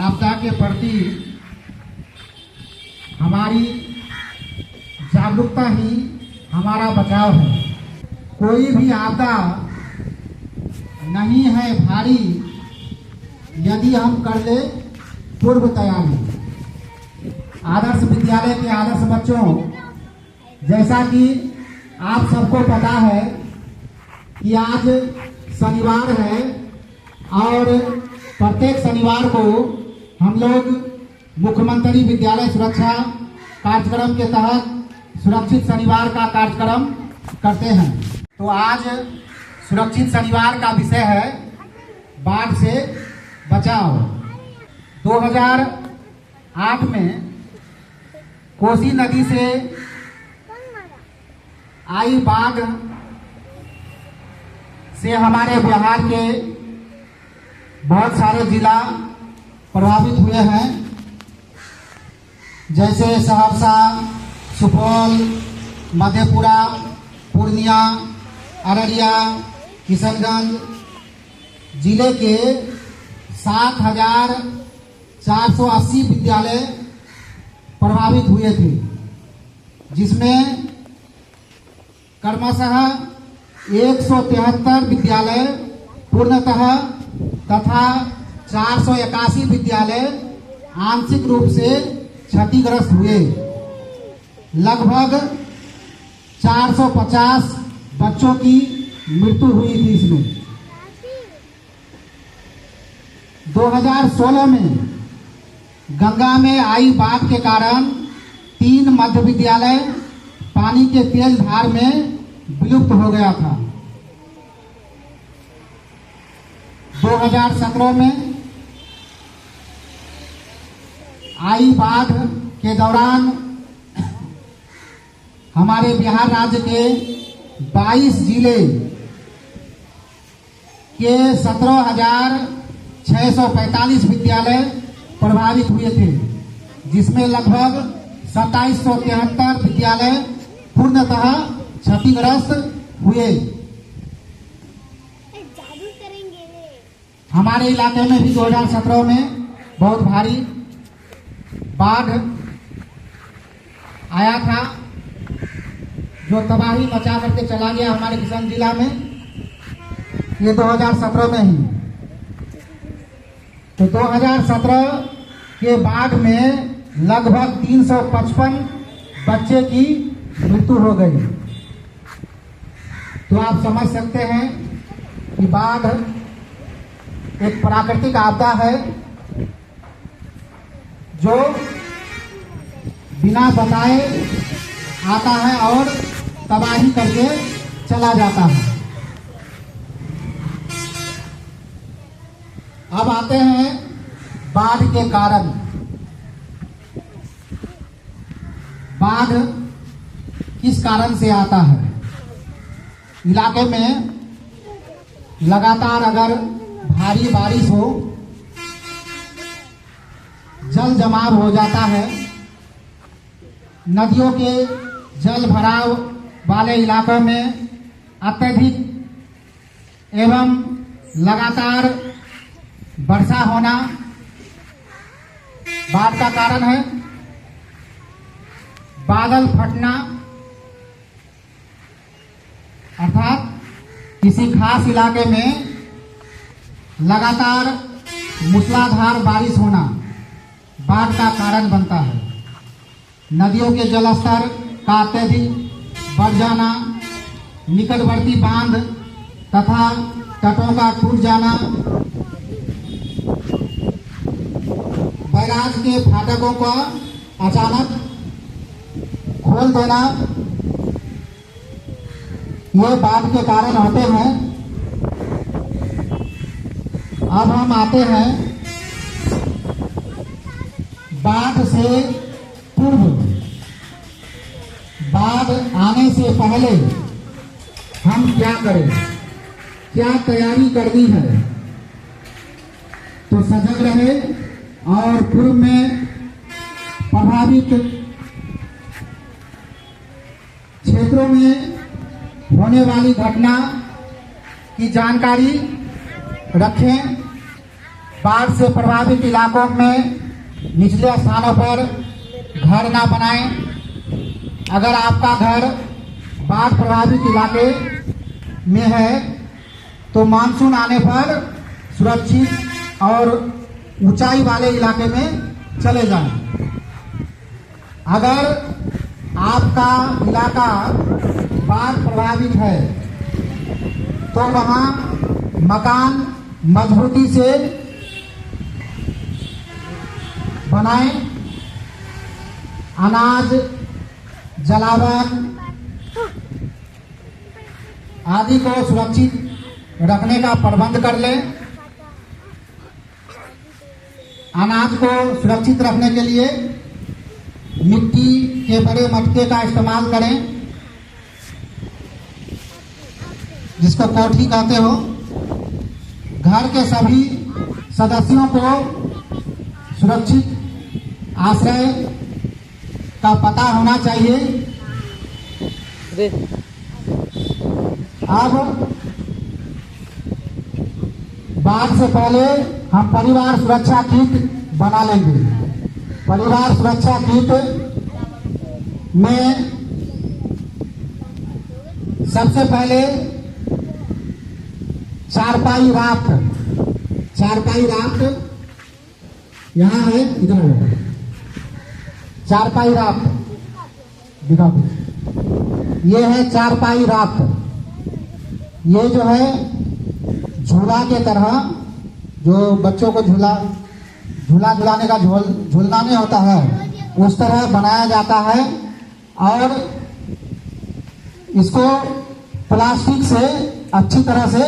आपदा के प्रति हमारी जागरूकता ही हमारा बचाव है। कोई भी आपदा नहीं है भारी, यदि हम कर ले पूर्व तैयारी। आदर्श विद्यालय के आदर्श बच्चों, जैसा कि आप सबको पता है कि आज शनिवार है और प्रत्येक शनिवार को हम लोग मुख्यमंत्री विद्यालय सुरक्षा कार्यक्रम के तहत सुरक्षित शनिवार का कार्यक्रम करते हैं। तो आज सुरक्षित शनिवार का विषय है बाढ़ से बचाव। 2008 में कोसी नदी से आई बाढ़ से हमारे बिहार के बहुत सारे जिला प्रभावित हुए हैं, जैसे सहरसा, सुपौल, मधेपुरा, पूर्णिया, अररिया, किशनगंज जिले के 7,480 विद्यालय प्रभावित हुए थे, जिसमें क्रमशः 173 विद्यालय पूर्णतः तथा 481 विद्यालय आंशिक रूप से क्षतिग्रस्त हुए। लगभग 450 बच्चों की मृत्यु हुई थी इसमें। 2016 में गंगा में आई बाढ़ के कारण 3 मध्य विद्यालय पानी के तेज धार में विलुप्त हो गया था। 2017 में आई बाढ़ के दौरान हमारे बिहार राज्य के 22 जिले के 17,645 विद्यालय प्रभावित हुए थे, जिसमें लगभग 2773 विद्यालय पूर्णतः क्षतिग्रस्त हुए। हमारे इलाके में भी 2017 में बहुत भारी बाढ़ आया था, जो तबाही मचा करके चला गया हमारे किशनगंज जिला में। ये 2017 में ही। तो 2017 के बाढ़ में लगभग 355 बच्चे की मृत्यु हो गई। तो आप समझ सकते हैं कि बाढ़ एक प्राकृतिक आपदा है जो बिना बताए आता है और तबाही करके चला जाता है। अब आते हैं बाढ़ के कारण। बाढ़ किस कारण से आता है? इलाके में लगातार अगर भारी बारिश हो, जल जमाव हो जाता है, नदियों के जल भराव वाले इलाकों में अत्यधिक एवं लगातार वर्षा होना बाढ़ का कारण है। बादल फटना, अर्थात किसी खास इलाके में लगातार मूसलाधार बारिश होना बाढ़ का कारण बनता है। नदियों के जलस्तर का अत्यधिक बढ़ जाना, निकटवर्ती बांध तथा तटों का टूट जाना, बैराज के फाटकों का अचानक खोल देना, ये बाढ़ के कारण होते हैं। अब हम आते हैं बाढ़ से पूर्व। बाढ़ आने से पहले हम क्या करें, क्या तैयारी करनी है? तो सजग रहे और पूर्व में प्रभावित क्षेत्रों में होने वाली घटना की जानकारी रखें बाढ़ से प्रभावित इलाकों में निचले स्थानों पर घर ना बनाएं। अगर आपका घर बाढ़ प्रभावित इलाके में है तो मानसून आने पर सुरक्षित और ऊंचाई वाले इलाके में चले जाएं। अगर आपका इलाका बाढ़ प्रभावित है तो वहां मकान मजबूती से बनाएं। अनाज, जलावन आदि को सुरक्षित रखने का प्रबंध कर लें। अनाज को सुरक्षित रखने के लिए मिट्टी के बड़े मटके का इस्तेमाल करें, जिसको कोठी कहते हो। घर के सभी सदस्यों को सुरक्षित आश्रय का पता होना चाहिए। अब बाढ़ से पहले हम परिवार सुरक्षा किट बना लेंगे। परिवार सुरक्षा किट में सबसे पहले चारपाई राफ्ट यहाँ है, इधर है चारपाई राफ्ट, दिखाओ। ये है चारपाई राफ्ट। ये जो है झूला के तरह, जो बच्चों को झूलाने का झूलना नहीं होता है, उस तरह बनाया जाता है और इसको प्लास्टिक से अच्छी तरह से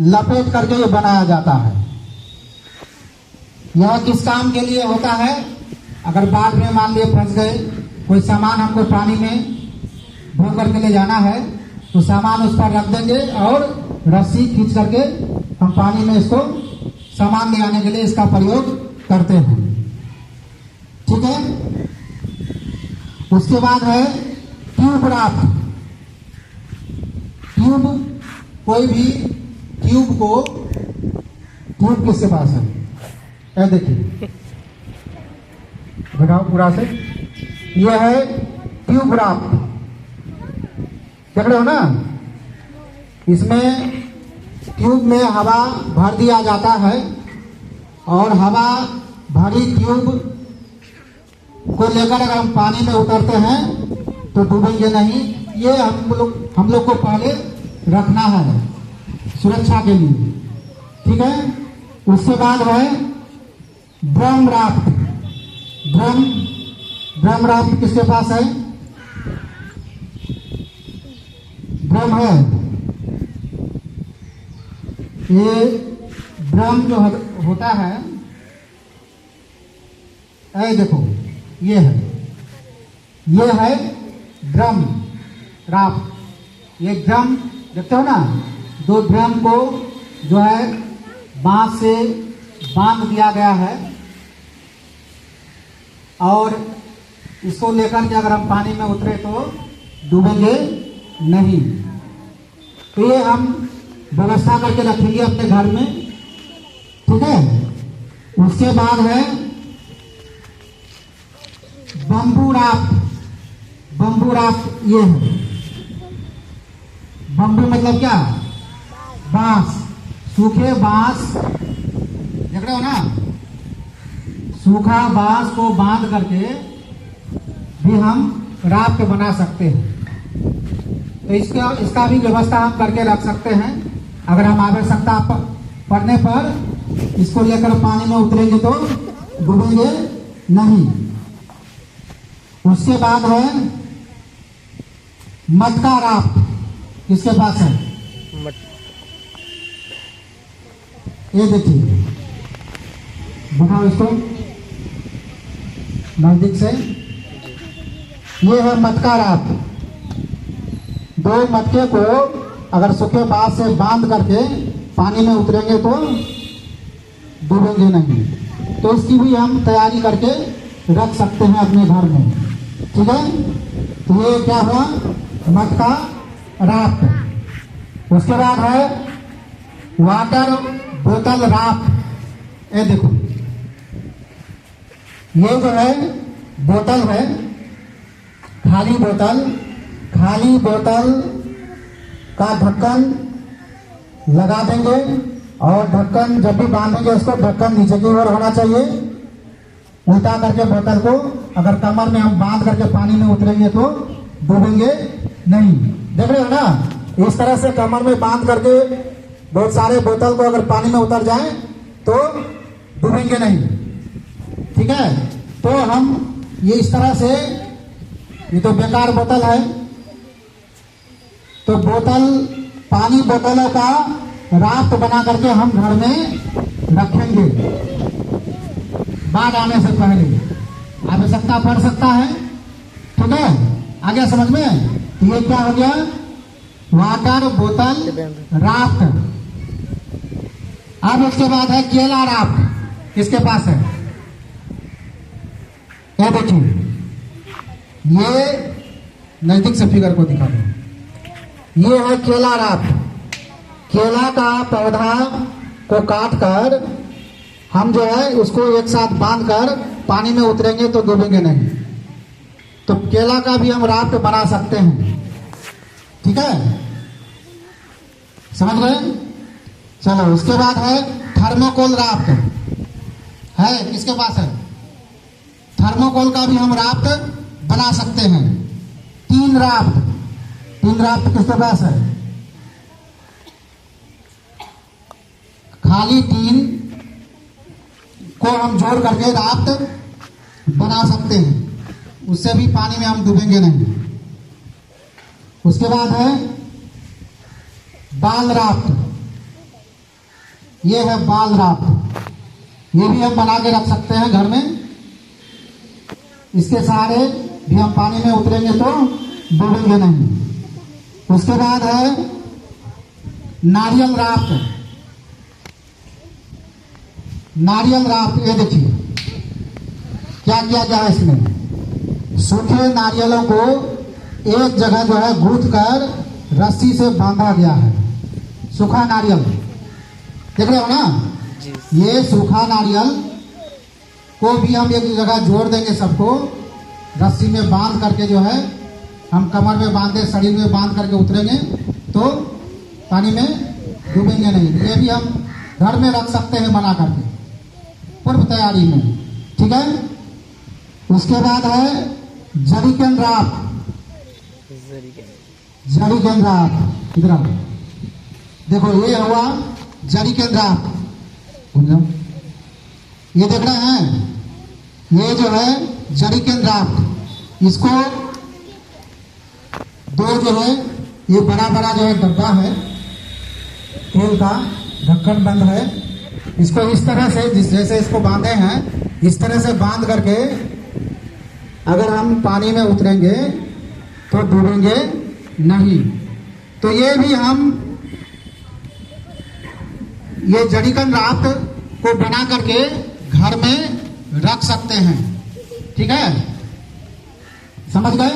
लपेट करके ये बनाया जाता है। यह किस काम के लिए होता है? अगर बाढ़ में मान लिए फंस गए, कोई सामान हमको पानी में ढो करके ले जाना है तो सामान उस पर रख देंगे और रस्सी खींच करके हम पानी में इसको सामान ले आने के लिए इसका प्रयोग करते हैं। ठीक है। उसके बाद है ट्यूब राफ्ट। ट्यूब, कोई भी ट्यूब किसके पास है? ये देखिए, दिखाओ पूरा से। ये है ट्यूब राफ्ट, देख रहे हो ना? इसमें ट्यूब में हवा भर दिया जाता है और हवा भरी ट्यूब को लेकर अगर हम पानी में उतरते हैं तो डूबेंगे नहीं। ये हम लोग को पहले रखना है सुरक्षा के लिए। ठीक है। उसके बाद है ड्रम राफ्ट। ड्रम राफ्ट किसके पास है? ड्रम है। ये ड्रम जो होता है, ऐ देखो, ये है ड्रम राफ्ट। ये ड्रम देखते हो ना, दो ड्रम को जो है बांस से बांध दिया गया है और इसको लेकर के अगर हम पानी में उतरे तो डूबेंगे नहीं। तो ये हम व्यवस्था करके रखेंगे अपने घर में। ठीक है। उसके बाद है बम्बू राफ्ट। ये है बम्बू, मतलब क्या? बांस, सूखे बांस, देख रहे हो ना? सूखा बांस को बांध करके भी हम राफ्ट बना सकते हैं। तो इसका भी व्यवस्था हम करके रख सकते हैं। अगर हम आवश्यकता पड़ने पर इसको लेकर पानी में उतरेंगे तो डूबेंगे नहीं। उसके बाद है मटका राफ्ट। किसके पास है? ये देखिए, दिखाओ इसको नजदीक से। ये है मटका राफ्ट। दो मटके को अगर सूखे बांस से बांध करके पानी में उतरेंगे तो डूबेंगे नहीं। तो इसकी भी हम तैयारी करके रख सकते हैं अपने घर में। ठीक है। तो ये क्या हुआ? मटका राफ्ट। उसके बाद है वाटर बोतल राफ्ट। ये देखो, ये जो है बोतल है, खाली बोतल, खाली बोतल का ढक्कन लगा देंगे और ढक्कन जब भी बांधेंगे उसको ढक्कन नीचे की ओर होना चाहिए। उल्टा करके बोतल को अगर कमर में हम बांध करके पानी में उतरेंगे तो डूबेंगे नहीं। देख रहे हो ना, इस तरह से कमर में बांध करके बहुत सारे बोतल को अगर पानी में उतर जाए तो डूबेंगे नहीं। ठीक है, तो हम ये इस तरह से, ये तो बेकार बोतल है, तो बोतल, पानी बोतलों का राफ्ट बना करके हम घर में रखेंगे बाढ़ आने से पहले, आवश्यकता पड़ सकता है। ठीक है, आ गया समझ में? तो ये क्या हो गया, वाटर बोतल राफ्ट। अब उसके बाद है केला राफ्ट, किसके पास है? ये देखिए, ये नजदीक से फिगर को दिखा दो, ये है केला राफ्ट। केला का पौधा को काट कर हम जो है उसको एक साथ बांध कर पानी में उतरेंगे तो डूबेंगे नहीं। तो केला का भी हम राफ्ट बना सकते हैं। ठीक है, समझ गए? चलो, उसके बाद है थर्मोकोल राफ्ट, है किसके पास है? थर्मोकोल का भी हम राफ्ट बना सकते हैं। तीन राफ्ट किसके पास है? खाली तीन को हम जोड़ करके राफ्ट बना सकते हैं, उससे भी पानी में हम डूबेंगे नहीं। उसके बाद है बाल राफ्ट, ये है बाल राफ्ट, ये भी हम बना के रख सकते हैं घर में। इसके सहारे भी हम पानी में उतरेंगे तो डूबेंगे नहीं। उसके बाद है नारियल राफ्ट। नारियल राफ्ट, ये देखिए क्या किया गया है इसमें, सूखे नारियलों को एक जगह जो है गूंथ कर रस्सी से बांधा गया है। सूखा नारियल देख रहे हो ना, ये सूखा नारियल को भी हम एक जगह जोड़ देंगे, सबको रस्सी में बांध करके जो है हम कमर में बांधे, शरीर में बांध करके उतरेंगे तो पानी में डूबेंगे नहीं। ये भी हम घर में रख सकते हैं बना करके, पूर्व तैयारी में। ठीक है, उसके बाद है जरीकन राफ्ट। जरीकन राफ्ट, इधर आओ, देखो ये हुआ जरीकन राफ्ट। ये देख रहे हैं, ये जो है जरीकन राफ्ट, इसको दो जो है ये बड़ा बड़ा जो है डब्बा है तेल का, ढक्कन बंद है, इसको इस तरह से जैसे इसको बांधे हैं इस तरह से बांध करके अगर हम पानी में उतरेंगे तो डूबेंगे नहीं। तो ये भी हम ये जरीकन राफ्ट को बना करके घर में रख सकते हैं। ठीक है, समझ गए?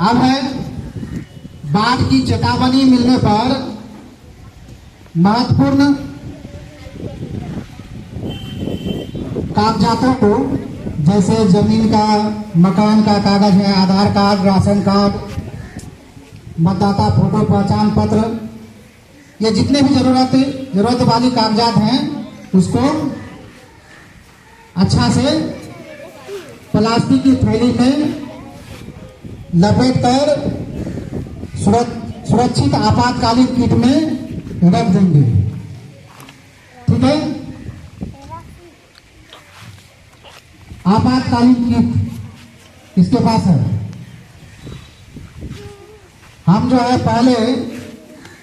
अब है बाढ़ की चेतावनी मिलने पर महत्वपूर्ण कागजातों को, जैसे जमीन का, मकान का कागज है, आधार कार्ड, राशन कार्ड, मतदाता फोटो, पहचान पत्र, ये जितने भी जरूरत वाली कागजात हैं उसको अच्छा से प्लास्टिक की थैली में लपेट कर सुरक्षित आपातकालीन किट में रख देंगे। ठीक है, आपातकालीन किट किसके पास है? हम जो है पहले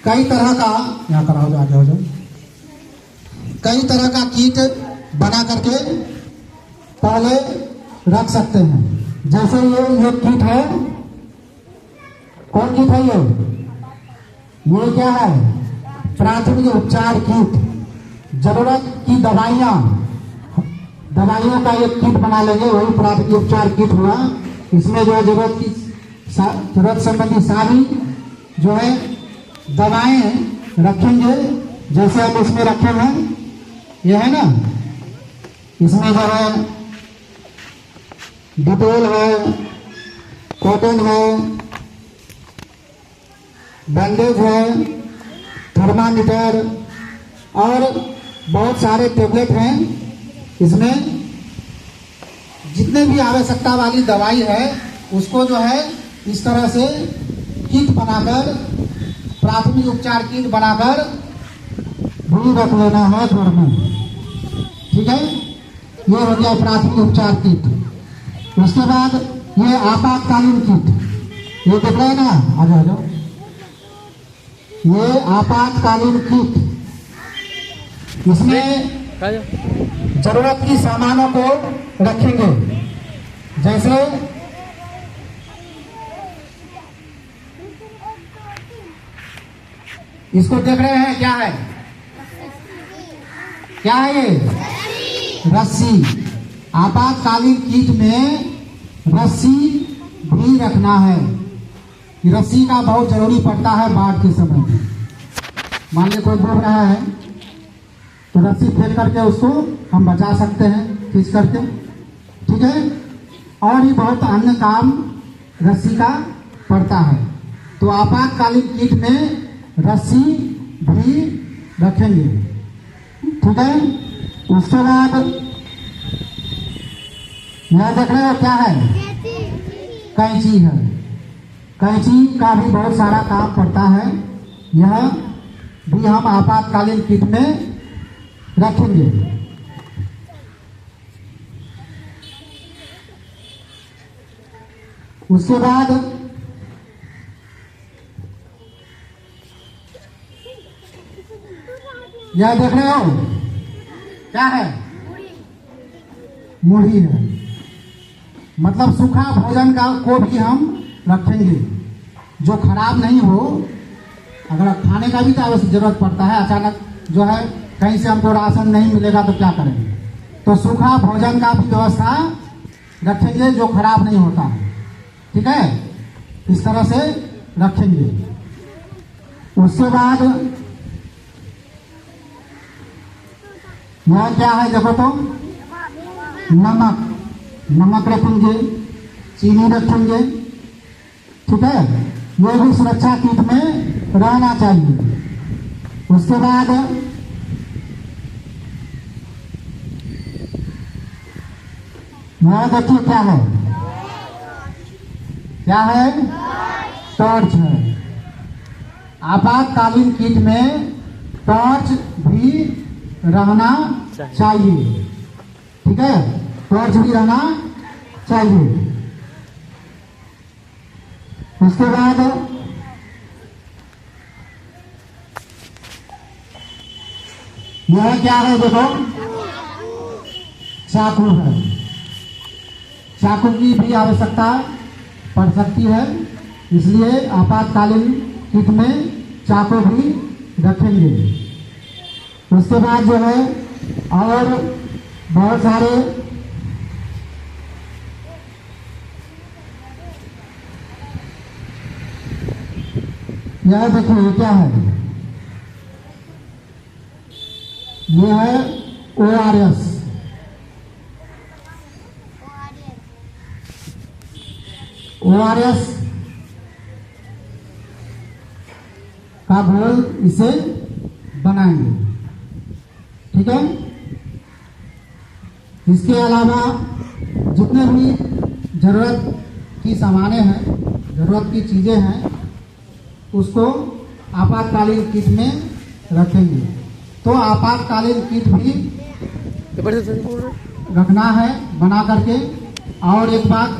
कई तरह का, यहाँ कराओ, आगे हो जाओ, कई तरह का किट बना करके पहले रख सकते हैं। जैसे ये किट है, कौन किट है ये क्या है? प्राथमिक उपचार किट। जरूरत की दवाइयों का एक किट बना लेंगे, वही प्राथमिक उपचार किट हुआ। इसमें जो है जरूरत संबंधी सारी जो है दवाएं रखेंगे। जैसे हम इसमें रखे हैं, ये है ना, इसमें जो है डिटेल है, कॉटन है, बैंडेज है, थर्मामीटर और बहुत सारे टेबलेट हैं। इसमें जितने भी आवश्यकता वाली दवाई है उसको जो है इस तरह से किट बनाकर, प्राथमिक उपचार किट बनाकर भी रख लेना है घर में। ठीक है, ये हो गया प्राथमिक उपचार किट। उसके बाद ये आपातकालीन किट, ये देख रहे हैं ना, आ जाओ। ये आपातकालीन किट, इसमें जरूरत की सामानों को रखेंगे। जैसे इसको देख रहे हैं, क्या है, क्या है ये? रस्सी। आपातकालीन किट में रस्सी भी रखना है। रस्सी का बहुत जरूरी पड़ता है बाढ़ के समय। मान लीजिए कोई डूब रहा है तो रस्सी फेंक करके उसको हम बचा सकते हैं, खींच करके। ठीक है, और भी बहुत अन्य काम रस्सी का पड़ता है। तो आपातकालीन किट में रस्सी भी रखेंगे। ठीक है, उसके बाद यह देख रहे हो क्या है? कैंची है। कैंची का भी बहुत सारा काम पड़ता है, यह भी हम आपातकालीन किट में रखेंगे। उसके बाद यह देख रहे हो क्या है? मुढ़ी है। मतलब सूखा भोजन का को भी हम रखेंगे, जो खराब नहीं हो। अगर खाने का भी तो आवश्यक जरूरत पड़ता है, अचानक जो है कहीं से हमको राशन नहीं मिलेगा तो क्या करेंगे, तो सूखा भोजन का भी व्यवस्था रखेंगे जो खराब नहीं होता है। ठीक है, इस तरह से रखेंगे। उसके बाद यह क्या है देखो तो, नमक। नमक रखेंगे, चीनी रखेंगे। ठीक है, ये भी सुरक्षा किट में रहना चाहिए। उसके बाद यह देखिए क्या है, क्या है? टॉर्च है। आपातकालीन किट में टॉर्च भी रहना चाहिए। ठीक है, टॉर्च भी रहना चाहिए। उसके बाद यह क्या है देखो, चाकू है। चाकू की भी आवश्यकता पड़ सकती है, इसलिए आपातकालीन किट में चाकू भी रखेंगे। उसके बाद जो है और बहुत सारे यह देखिए क्या है, ये है ORS। ORS का घोल इसे बनाएंगे। ठीक है, इसके अलावा जितने भी जरूरत की सामानें हैं, जरूरत की चीजें हैं, उसको आपातकालीन किट में रखेंगे। तो आपातकालीन किट भी रखना है बना करके। और एक बात,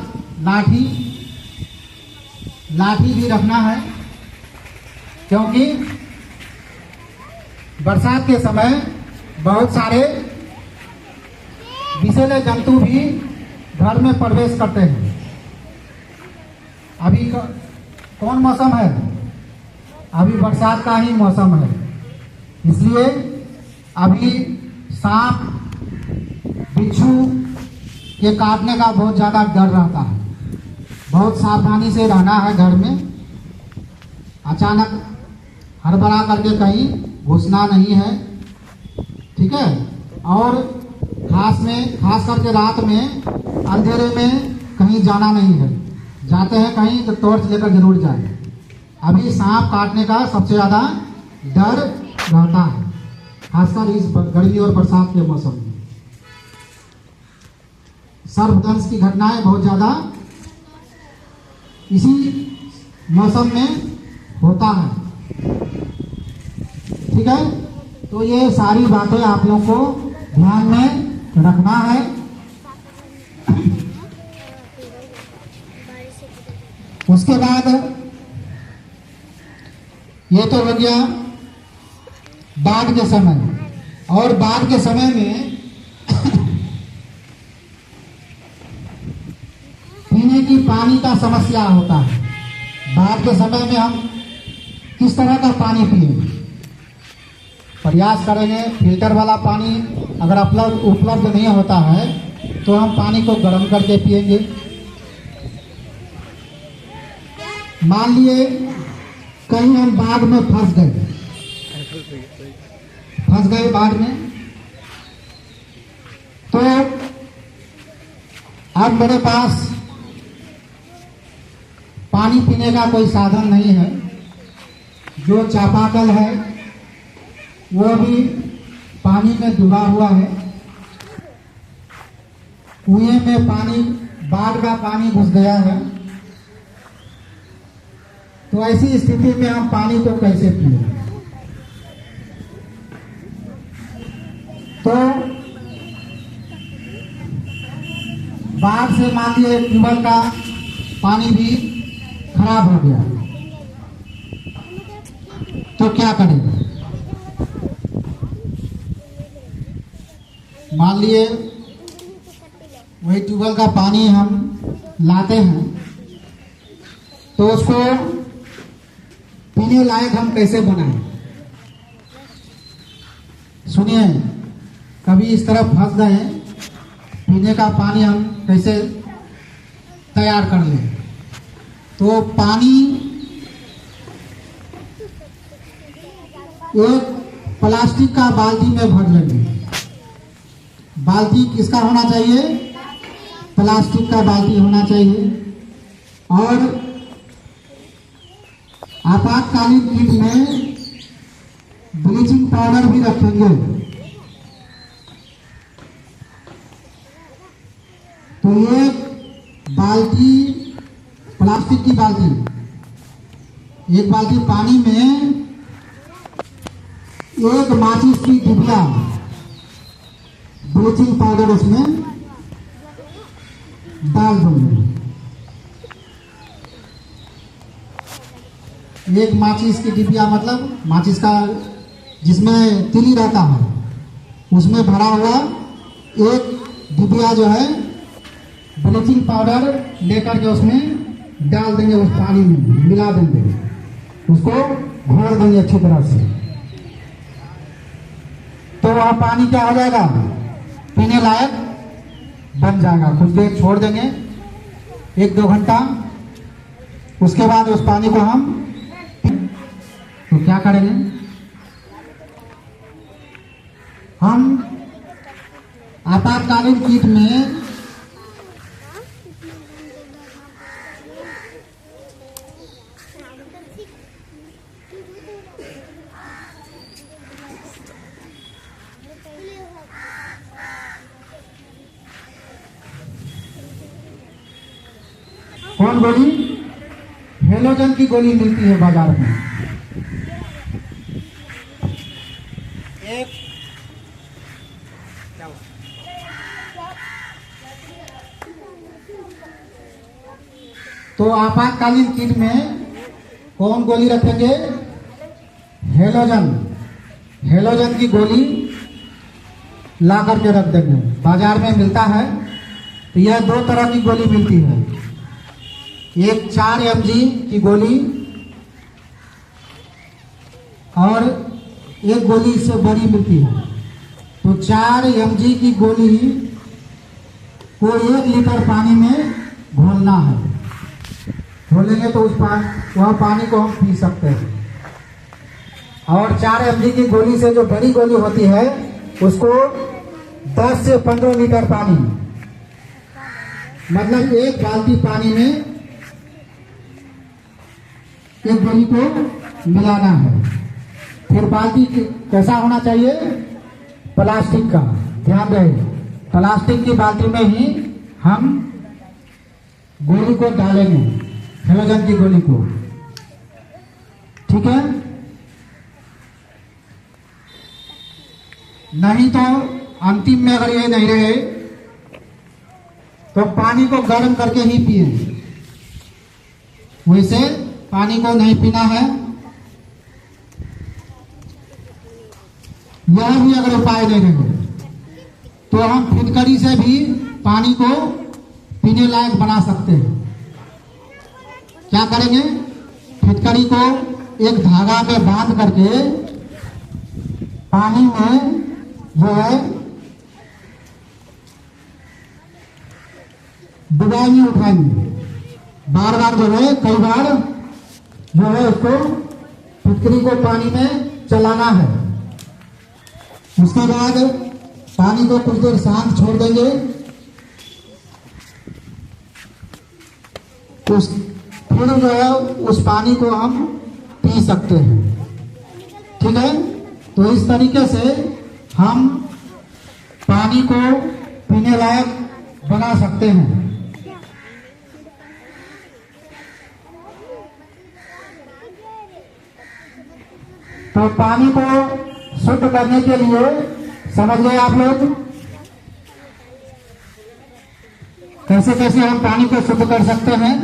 लाठी भी रखना है, क्योंकि बरसात के समय बहुत सारे विषैले जंतु भी घर में प्रवेश करते हैं। अभी कौन मौसम है? अभी बरसात का ही मौसम है, इसलिए अभी सांप बिच्छू के काटने का बहुत ज़्यादा डर रहता है। बहुत सावधानी से रहना है घर में। अचानक हड़बड़ा करके कहीं घुसना नहीं है, ठीक है। और खास करके रात में अंधेरे में कहीं जाना नहीं है, जाते हैं कहीं तो टॉर्च लेकर जरूर जाए। अभी सांप काटने का सबसे ज़्यादा डर रहता है, खासकर इस गर्मी और बरसात के मौसम में। सर्पदंश की घटनाएं बहुत ज़्यादा इसी मौसम में होता है, ठीक है। तो ये सारी बातें आप लोगों को ध्यान में रखना है। उसके बाद ये तो हो गया बाढ़ के समय, और बाढ़ के समय में पीने की पानी का समस्या होता है। बाढ़ के समय में हम किस तरह का पानी पिए, प्रयास करेंगे फिल्टर वाला पानी अगर उपलब्ध नहीं होता है तो हम पानी को गर्म करके पिएंगे। मान लिए कहीं हम बाढ़ में फंस गए बाढ़ में, तो अब मेरे पास पानी पीने का कोई साधन नहीं है। जो चापाकल है वो भी पानी में डूबा हुआ है, कुएं में पानी, बाढ़ का पानी घुस गया है। तो ऐसी स्थिति में हम पानी को कैसे पिए? तो बाढ़ से मान लीजिए ट्यूबवेल का पानी भी खराब हो गया, तो क्या करें? मान लिए वही ट्यूबवेल का पानी हम लाते हैं, तो उसको पीने लायक हम कैसे बनाएं? सुनिए, कभी इस तरफ फंस गए, पीने का पानी हम कैसे तैयार कर लें? तो पानी एक प्लास्टिक का बाल्टी में भर लेंगे। बाल्टी किसका होना चाहिए? प्लास्टिक का बाल्टी होना चाहिए। और आपातकालीन किट में ब्लीचिंग पाउडर भी रखेंगे। तो ये बाल्टी, प्लास्टिक की बाल्टी, एक बाल्टी पानी में एक माचिस की डिबिया ब्लीचिंग पाउडर उसमें डाल देंगे। एक माचिस की डिबिया मतलब माचिस का जिसमें तिली रहता है, उसमें भरा हुआ एक डिबिया जो है ब्लीचिंग पाउडर लेकर के उसमें डाल देंगे, उस पानी में मिला देंगे, उसको घोल देंगे अच्छी तरह से। तो वह पानी क्या हो जाएगा? पीने लायक बन जाएगा। कुछ देर छोड़ देंगे, 1-2 घंटा, उसके बाद उस पानी को हम तो क्या करेंगे? हम आपातकालीन किट में कौन गोली? हेलोजन की गोली मिलती है बाजार में। एक तो आपातकालीन किट में कौन गोली रखेंगे? हेलोजन। हेलोजन की गोली ला करके रख देंगे, बाजार में मिलता है। तो यह 2 तरह की गोली मिलती है, एक 4 mg की गोली और एक गोली इससे बड़ी मिलती है। तो 4 mg की गोली को 1 लीटर पानी में घोलना है। खोलेंगे तो वह पानी को हम पी सकते हैं। और 4 mg की गोली से जो बड़ी गोली होती है उसको 10 से 15 लीटर पानी, मतलब 1 बाल्टी पानी में एक गोली को मिलाना है। फिर बाल्टी कैसा होना चाहिए? प्लास्टिक का। ध्यान रहे, प्लास्टिक की बाल्टी में ही हम गोली को डालेंगे, हेलोजन की गोली को। ठीक है? नहीं तो अंतिम में अगर ये नहीं रहे तो पानी को गर्म करके ही पिए। वैसे पानी को नहीं पीना है। यह भी अगर उपाय नहीं रहे तो हम फिटकरी से भी पानी को पीने लायक बना सकते हैं। क्या करेंगे? फिटकरी को एक धागा में बांध करके पानी में जो है डुबाएंगे, उठाएंगे, बार बार जो है, कई बार जो है उसको फिटकरी को पानी में चलाना है। उसके बाद पानी को कुछ देर शांत छोड़ देंगे। फिर जो है उस पानी को हम पी सकते हैं। ठीक है? तो इस तरीके से हम पानी को पीने लायक बना सकते हैं। तो पानी को शुद्ध करने के लिए समझ गए आप लोग कैसे कैसे हम पानी को शुद्ध कर सकते हैं।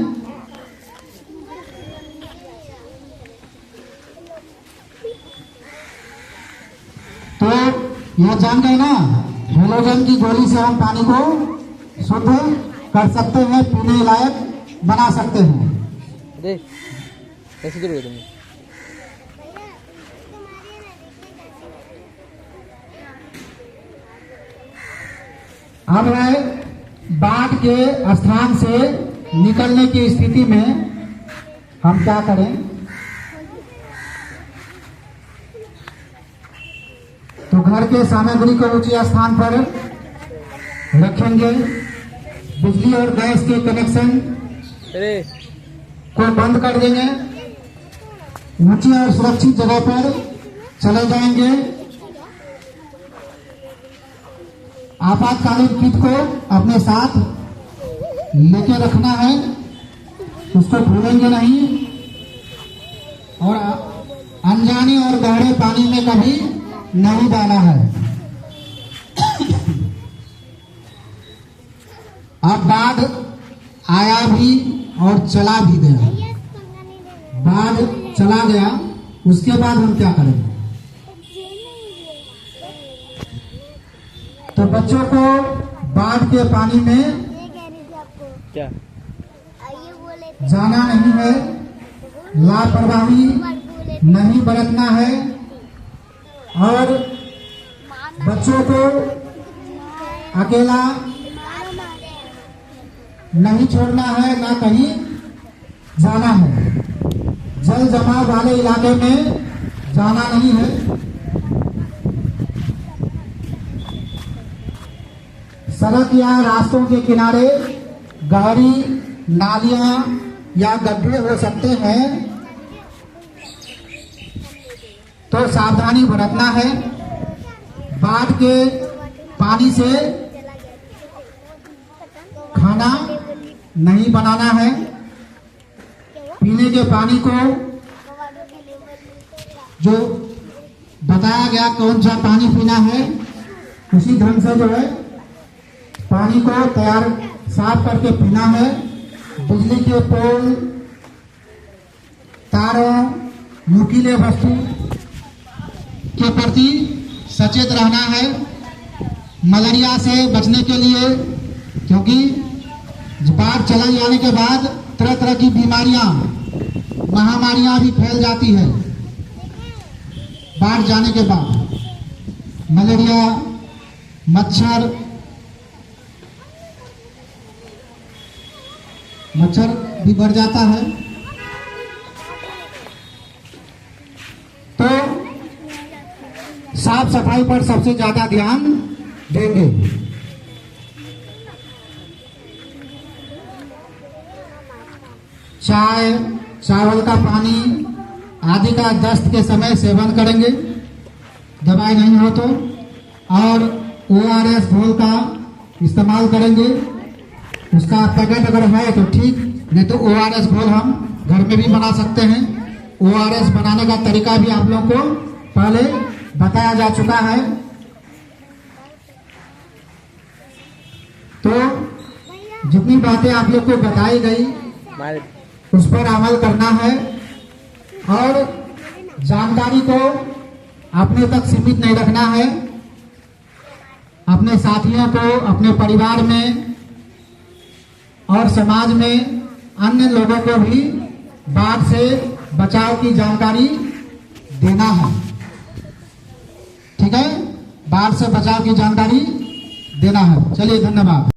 तो यह जान गए ना, हेलोजन की गोली से हम पानी को शुद्ध कर सकते हैं, पीने लायक बना सकते हैं। देख कैसे दूर तुम? अब है बाढ़ के स्थान से निकलने की स्थिति में हम क्या करें? तो घर के सामग्री को ऊंचे स्थान पर रखेंगे। बिजली और गैस के कनेक्शन को बंद कर देंगे। ऊंची और सुरक्षित जगह पर चले जाएंगे। आपातकालीन किट को अपने साथ लेके रखना है, उसको भूलेंगे नहीं। और अनजाने और गहरे पानी में कभी नहीं जाना है। अब बाढ़ आया भी और चला भी गया। बाढ़ चला गया, उसके बाद हम क्या करेंगे? तो बच्चों को बाढ़ के पानी में क्या जाना नहीं है, लापरवाही नहीं बरतना है और बच्चों को अकेला नहीं छोड़ना है, ना कहीं जाना है। जल जमाव वाले इलाके में जाना नहीं है। सड़क या रास्तों के किनारे गहरी नालियां या गड्ढे हो सकते हैं, तो सावधानी बरतना है। बाढ़ के पानी से खाना नहीं बनाना है। पीने के पानी को जो बताया गया कौन सा पानी पीना है, उसी ढंग से जो है पानी को तैयार साफ करके पीना है। बिजली के पोल, तारों, नुकीले वस्तु के प्रति सचेत रहना है। मलेरिया से बचने के लिए, क्योंकि बाढ़ चला जाने के बाद तरह तरह की बीमारियां, महामारियां भी फैल जाती है। बाढ़ जाने के बाद मलेरिया, मच्छर भी बढ़ जाता है। तो साफ सफाई पर सबसे ज्यादा ध्यान देंगे। चाय, चावल का पानी आदि का दस्त के समय सेवन करेंगे, दवाई नहीं हो तो। और ORS घोल का इस्तेमाल करेंगे। उसका पैकेट अगर है तो ठीक, नहीं तो ORS घोल हम घर में भी बना सकते हैं। ORS बनाने का तरीका भी आप लोगों को पहले बताया जा चुका है। तो जितनी बातें आप लोग को बताई गई उस पर अमल करना है और जानकारी को अपने तक सीमित नहीं रखना है। अपने साथियों को, अपने परिवार में और समाज में अन्य लोगों को भी बाढ़ से बचाव की जानकारी देना है। ठीक है, बाढ़ से बचाव की जानकारी देना है। चलिए, धन्यवाद।